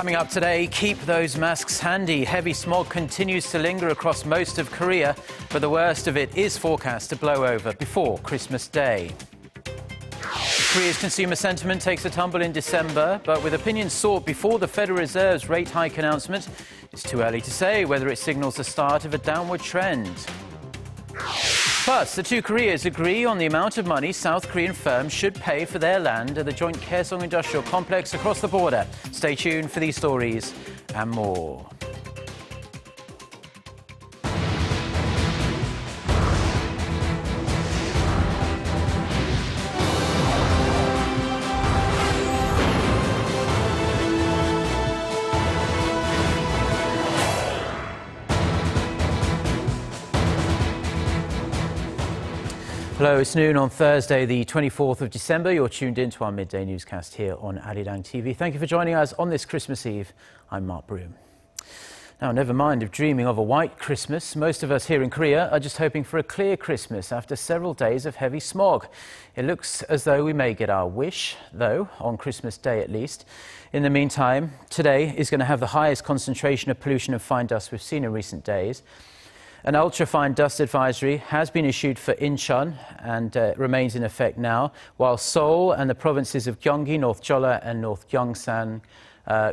Coming up today, keep those masks handy. Heavy smog continues to linger across most of Korea, but the worst of it is forecast to blow over before Christmas Day. Korea's consumer sentiment takes a tumble in December, but with opinions sought before the Federal Reserve's rate hike announcement, it's too early to say whether it signals the start of a downward trend. Plus, the two Koreas agree on the amount of money South Korean firms should pay for their land at the joint Kaesong Industrial Complex across the border. Stay tuned for these stories and more. Hello, it's noon on Thursday, the 24th of December. You're tuned in to our midday newscast here on Arirang TV. Thank you for joining us on this Christmas Eve. I'm Mark Broom. Now, never mind of dreaming of a white Christmas. Most of us here in Korea are just hoping for a clear Christmas after several days of heavy smog. It looks as though we may get our wish, though, on Christmas Day at least. In the meantime, today is going to have the highest concentration of pollution and fine dust we've seen in recent days. An ultra-fine dust advisory has been issued for Incheon and remains in effect now, while Seoul and the provinces of Gyeonggi, North Jeolla and North Gyeongsang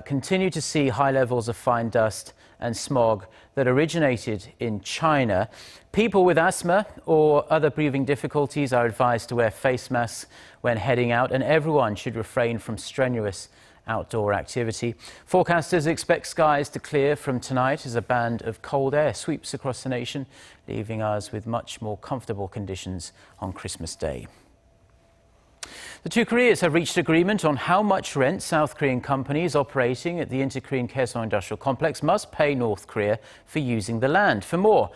continue to see high levels of fine dust and smog that originated in China. People with asthma or other breathing difficulties are advised to wear face masks when heading out, and everyone should refrain from strenuous outdoor activity. Forecasters expect skies to clear from tonight as a band of cold air sweeps across the nation, leaving us with much more comfortable conditions on Christmas Day. The two Koreas have reached agreement on how much rent South Korean companies operating at the Inter-Korean Kaesong Industrial Complex must pay North Korea for using the land. For more,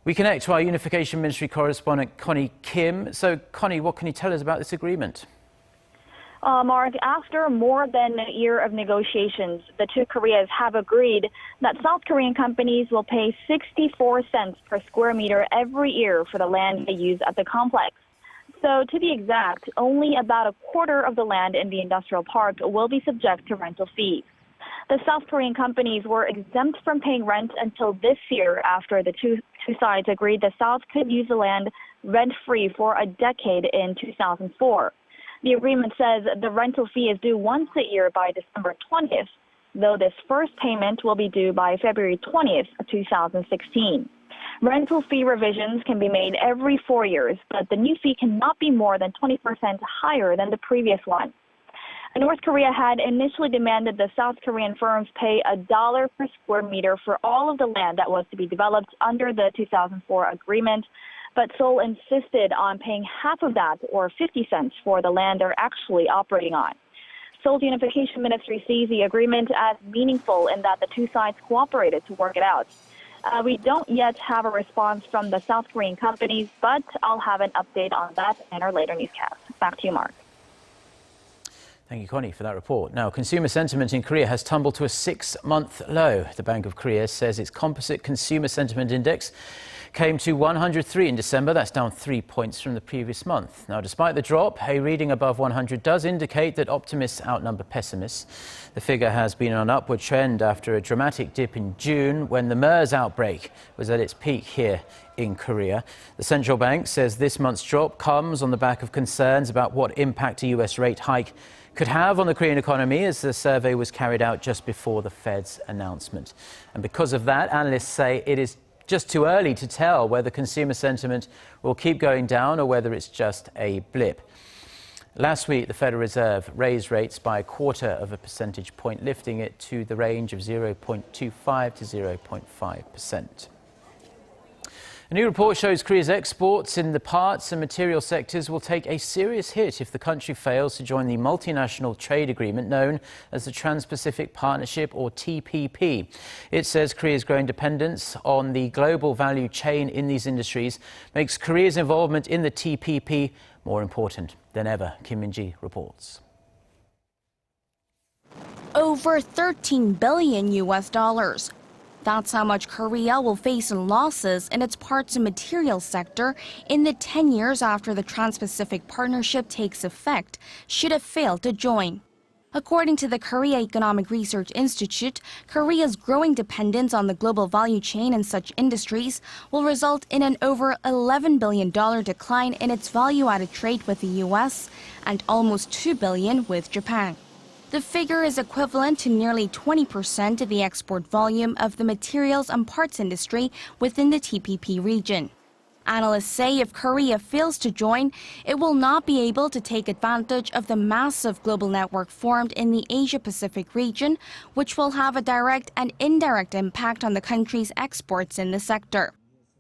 we connect to our Unification Ministry correspondent Connie Kim. So, Connie, what can you tell us about this agreement? Mark, after more than a year of negotiations, the two Koreas have agreed that South Korean companies will pay 64 cents per square meter every year for the land they use at the complex. So, to be exact, only about a quarter of the land in the industrial park will be subject to rental fees. The South Korean companies were exempt from paying rent until this year after the two sides agreed the South could use the land rent-free for a decade in 2004. The agreement says the rental fee is due once a year by December 20th, though this first payment will be due by February 20th, 2016. Rental fee revisions can be made every 4 years, but the new fee cannot be more than 20% higher than the previous one. North Korea had initially demanded the South Korean firms pay $1 per square meter for all of the land that was to be developed under the 2004 agreement, but Seoul insisted on paying half of that, or 50 cents, for the land they're actually operating on. Seoul's Unification Ministry sees the agreement as meaningful in that the two sides cooperated to work it out. We don't yet have a response from the South Korean companies, but I'll have an update on that in our later newscast. Back to you, Mark. Thank you, Connie, for that report. Now, consumer sentiment in Korea has tumbled to a 6-month low. The Bank of Korea says its composite consumer sentiment index came to 103 in December. That's down 3 points from the previous month. Now, despite the drop, a reading above 100 does indicate that optimists outnumber pessimists. The figure has been on an upward trend after a dramatic dip in June when the MERS outbreak was at its peak here in Korea. The central bank says this month's drop comes on the back of concerns about what impact a US rate hike could have on the Korean economy, as the survey was carried out just before the Fed's announcement. And because of that, analysts say it is just too early to tell whether consumer sentiment will keep going down or whether it's just a blip. Last week, the Federal Reserve raised rates by 0.25 percentage point, lifting it to the range of 0.25 to 0.5%. A new report shows Korea's exports in the parts and material sectors will take a serious hit if the country fails to join the multinational trade agreement known as the Trans-Pacific Partnership, or TPP. It says Korea's growing dependence on the global value chain in these industries makes Korea's involvement in the TPP more important than ever. Kim Min-ji reports. Over $13 billion. That's how much Korea will face in losses in its parts and materials sector in the 10 years after the Trans-Pacific Partnership takes effect, should it fail to join. According to the Korea Economic Research Institute, Korea's growing dependence on the global value chain in such industries will result in an over $11 billion decline in its value-added trade with the U.S. and almost $2 billion with Japan. The figure is equivalent to nearly 20% of the export volume of the materials and parts industry within the TPP region. Analysts say if Korea fails to join, it will not be able to take advantage of the massive global network formed in the Asia-Pacific region, which will have a direct and indirect impact on the country's exports in the sector.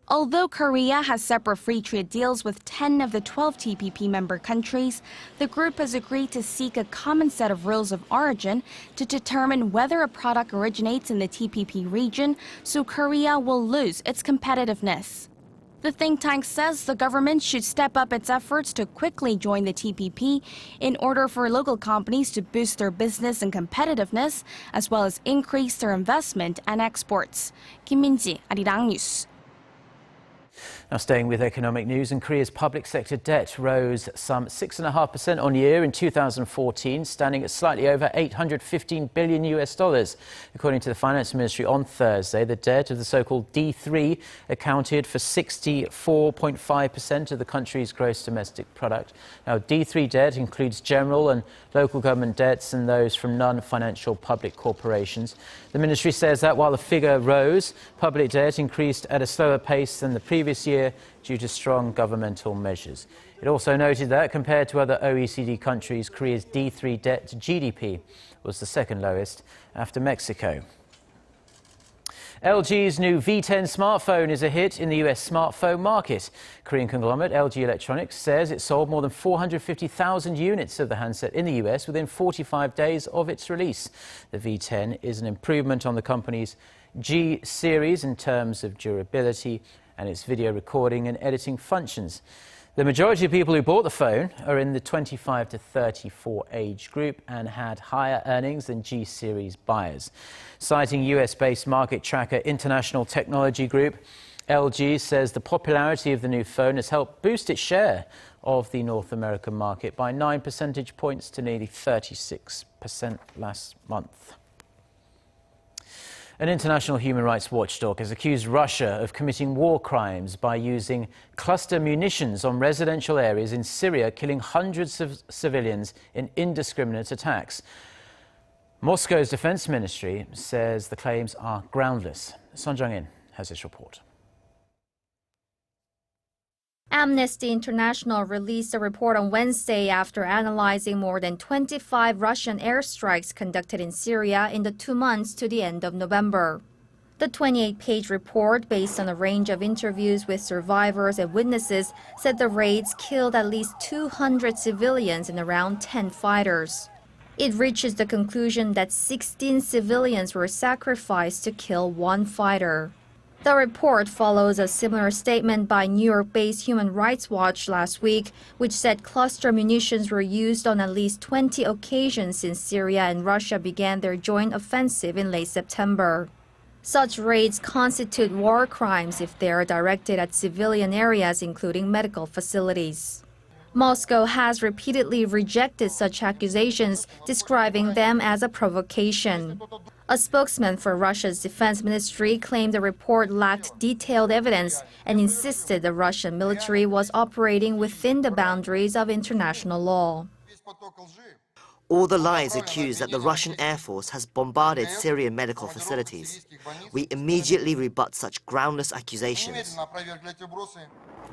Although Korea has separate free trade deals with 10 of the 12 TPP member countries, the group has agreed to seek a common set of rules of origin to determine whether a product originates in the TPP region, so Korea will lose its competitiveness. The think tank says the government should step up its efforts to quickly join the TPP in order for local companies to boost their business and competitiveness, as well as increase their investment and exports. Kim Min-ji, Arirang News. Now staying with economic news, and Korea's public sector debt rose some 6.5% on year in 2014, standing at slightly over $815 billion US. According to the Finance Ministry on Thursday, the debt of the so-called D3 accounted for 64.5% of the country's gross domestic product. Now, D3 debt includes general and local government debts and those from non-financial public corporations. The ministry says that while the figure rose, public debt increased at a slower pace than the previous year due to strong governmental measures. It also noted that compared to other OECD countries, Korea's D3 debt to GDP was the second lowest after Mexico. LG's new V10 smartphone is a hit in the US smartphone market. Korean conglomerate LG Electronics says it sold more than 450,000 units of the handset in the US within 45 days of its release. The V10 is an improvement on the company's G series in terms of durability and its video recording and editing functions. The majority of people who bought the phone are in the 25 to 34 age group and had higher earnings than G-series buyers. Citing US-based market tracker International Technology Group, LG says the popularity of the new phone has helped boost its share of the North American market by 9 percentage points to nearly 36% last month. An international human rights watchdog has accused Russia of committing war crimes by using cluster munitions on residential areas in Syria, killing hundreds of civilians in indiscriminate attacks. Moscow's defense ministry says the claims are groundless. Son Jung-in has this report. Amnesty International released a report on Wednesday after analyzing more than 25 Russian airstrikes conducted in Syria in the 2 months to the end of November. The 28-page report, based on a range of interviews with survivors and witnesses, said the raids killed at least 200 civilians and around 10 fighters. It reaches the conclusion that 16 civilians were sacrificed to kill 1 fighter. The report follows a similar statement by New York-based Human Rights Watch last week, which said cluster munitions were used on at least 20 occasions since Syria and Russia began their joint offensive in late September. Such raids constitute war crimes if they are directed at civilian areas, including medical facilities. Moscow has repeatedly rejected such accusations, describing them as a provocation. A spokesman for Russia's defense ministry claimed the report lacked detailed evidence and insisted the Russian military was operating within the boundaries of international law. All the lies accuse that the Russian Air Force has bombarded Syrian medical facilities. We immediately rebut such groundless accusations.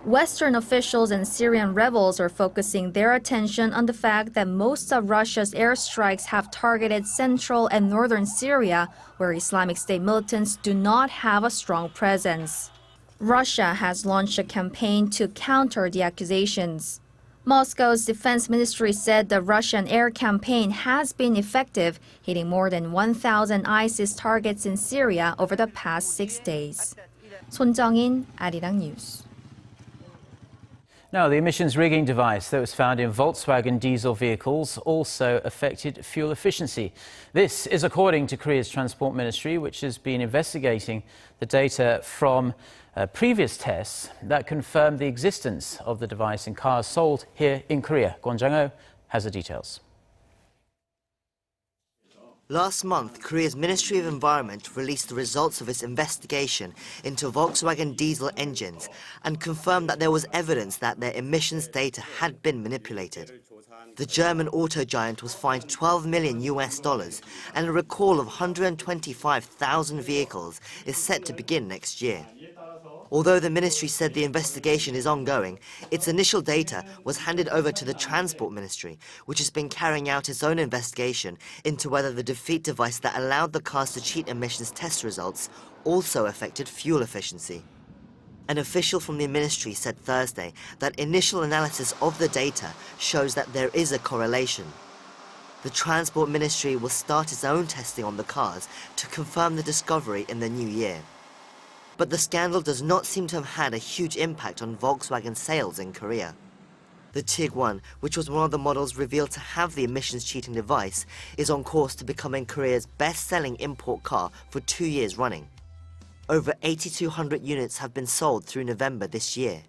Western officials and Syrian rebels are focusing their attention on the fact that most of Russia's airstrikes have targeted central and northern Syria, where Islamic State militants do not have a strong presence. Russia has launched a campaign to counter the accusations. Moscow's defense ministry said the Russian air campaign has been effective, hitting more than 1,000 ISIS targets in Syria over the past 6 days. Son Jung-in, Arirang News. Now, the emissions rigging device that was found in Volkswagen diesel vehicles also affected fuel efficiency. This is according to Korea's Transport Ministry, which has been investigating the data from previous tests that confirmed the existence of the device in cars sold here in Korea. Kwon Jang-ho has the details. Last month, Korea's Ministry of Environment released the results of its investigation into Volkswagen diesel engines and confirmed that there was evidence that their emissions data had been manipulated. The German auto giant was fined $12 million and a recall of 125,000 vehicles is set to begin next year. Although the ministry said the investigation is ongoing, its initial data was handed over to the Transport Ministry, which has been carrying out its own investigation into whether the defeat device that allowed the cars to cheat emissions test results also affected fuel efficiency. An official from the ministry said Thursday that initial analysis of the data shows that there is a correlation. The Transport Ministry will start its own testing on the cars to confirm the discovery in the new year. But the scandal does not seem to have had a huge impact on Volkswagen sales in Korea. The Tiguan, which was one of the models revealed to have the emissions cheating device, is on course to becoming Korea's best-selling import car for 2 years running. Over 8,200 units have been sold through November this year.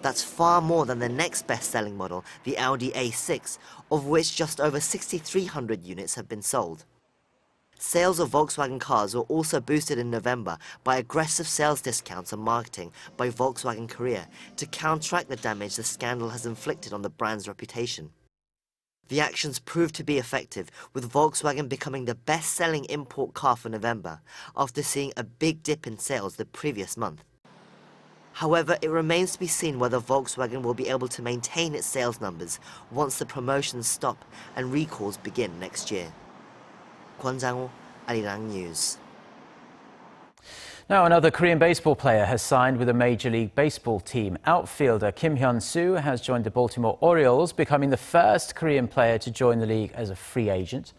That's far more than the next best-selling model, the Audi A6, of which just over 6,300 units have been sold. Sales of Volkswagen cars were also boosted in November by aggressive sales discounts and marketing by Volkswagen Korea to counteract the damage the scandal has inflicted on the brand's reputation. The actions proved to be effective, with Volkswagen becoming the best-selling import car for November, after seeing a big dip in sales the previous month. However, it remains to be seen whether Volkswagen will be able to maintain its sales numbers once the promotions stop and recalls begin next year. Kwon Sang-ho, Arirang News. Now, another Korean baseball player has signed with a Major League Baseball team. Outfielder Kim Hyun-soo has joined the Baltimore Orioles, becoming the first Korean player to join the league as a free agent.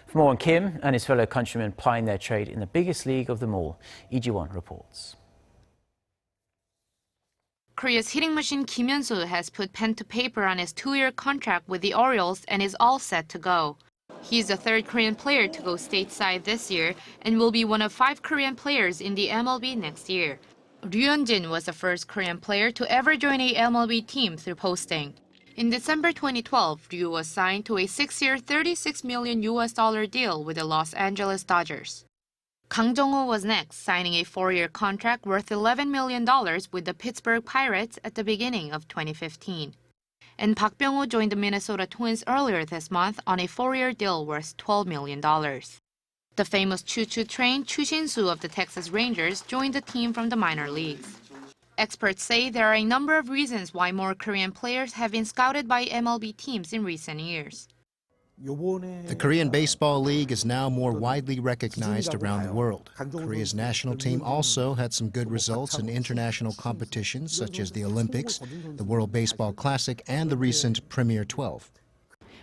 For more on Kim and his fellow countrymen plying their trade in the biggest league of them all, Lee Ji-won reports. Korea's hitting machine Kim Hyun-soo has put pen to paper on his 2-year contract with the Orioles and is all set to go. He's the third Korean player to go stateside this year and will be one of 5 Korean players in the MLB next year. Ryu Hyun-jin was the first Korean player to ever join a MLB team through posting. In December 2012, Ryu was signed to a 6-year $36 million deal with the Los Angeles Dodgers. Kang Jong-ho was next, signing a 4-year contract worth $11 million with the Pittsburgh Pirates at the beginning of 2015. And Park Byung-ho joined the Minnesota Twins earlier this month on a 4-year deal worth $12 million. The famous choo-choo train Chu Shin-soo of the Texas Rangers joined the team from the minor leagues. Experts say there are a number of reasons why more Korean players have been scouted by MLB teams in recent years. The Korean Baseball League is now more widely recognized around the world. Korea's national team also had some good results in international competitions such as the Olympics, the World Baseball Classic, and the recent Premier 12.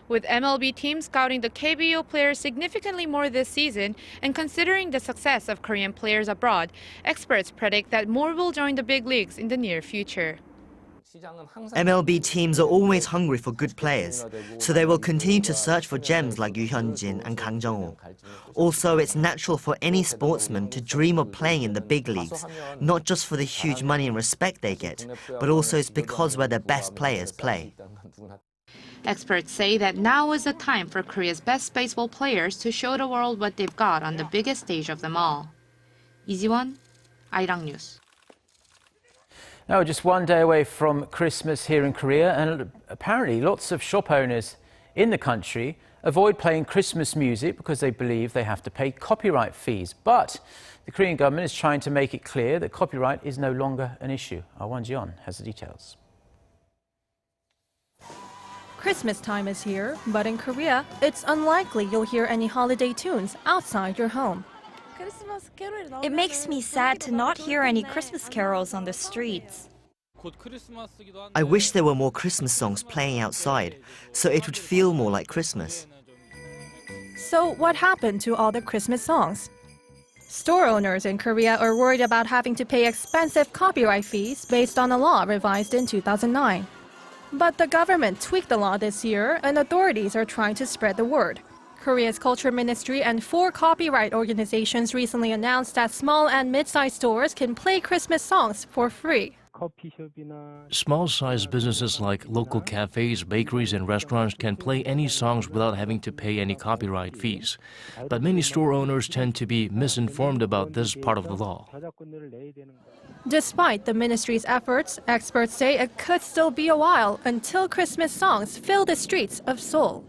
With MLB teams scouting the KBO players significantly more this season, and considering the success of Korean players abroad, experts predict that more will join the big leagues in the near future. MLB teams are always hungry for good players, so they will continue to search for gems like Ryu Hyun-jin and Kang Jong-ho. Also, it's natural for any sportsman to dream of playing in the big leagues, not just for the huge money and respect they get, but also it's because where the best players play. Experts say that now is the time for Korea's best baseball players to show the world what they've got on the biggest stage of them all. Lee Ji-won, Arirang News. Now, just one day away from Christmas here in Korea, and apparently lots of shop owners in the country avoid playing Christmas music because they believe they have to pay copyright fees. But the Korean government is trying to make it clear that copyright is no longer an issue. Our Won Ji-yeon has the details. Christmas time is here, but in Korea, it's unlikely you'll hear any holiday tunes outside your home. It makes me sad to not hear any Christmas carols on the streets. I wish there were more Christmas songs playing outside, so it would feel more like Christmas. So what happened to all the Christmas songs? Store owners in Korea are worried about having to pay expensive copyright fees based on a law revised in 2009. But the government tweaked the law this year, and authorities are trying to spread the word. Korea's Culture Ministry and 4 copyright organizations recently announced that small and mid-sized stores can play Christmas songs for free. Small-sized businesses like local cafes, bakeries, and restaurants can play any songs without having to pay any copyright fees. But many store owners tend to be misinformed about this part of the law. Despite the ministry's efforts, experts say it could still be a while until Christmas songs fill the streets of Seoul.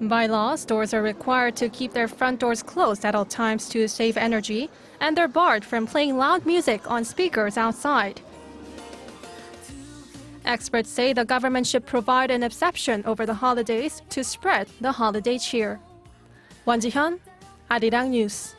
By law, stores are required to keep their front doors closed at all times to save energy, and they're barred from playing loud music on speakers outside. Experts say the government should provide an exception over the holidays to spread the holiday cheer. Won Ji-hyun, Arirang News.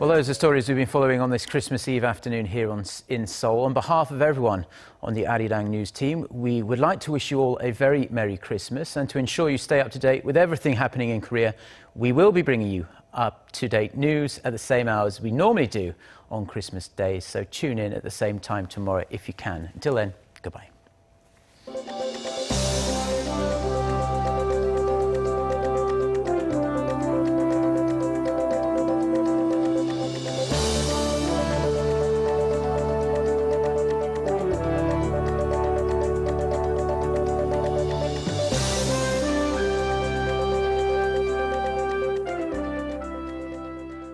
Well, those are stories we've been following on this Christmas Eve afternoon here in Seoul. On behalf of everyone on the Arirang News team, we would like to wish you all a very Merry Christmas. And to ensure you stay up to date with everything happening in Korea, we will be bringing you up-to-date news at the same hours we normally do on Christmas Day. So tune in at the same time tomorrow if you can. Until then, goodbye.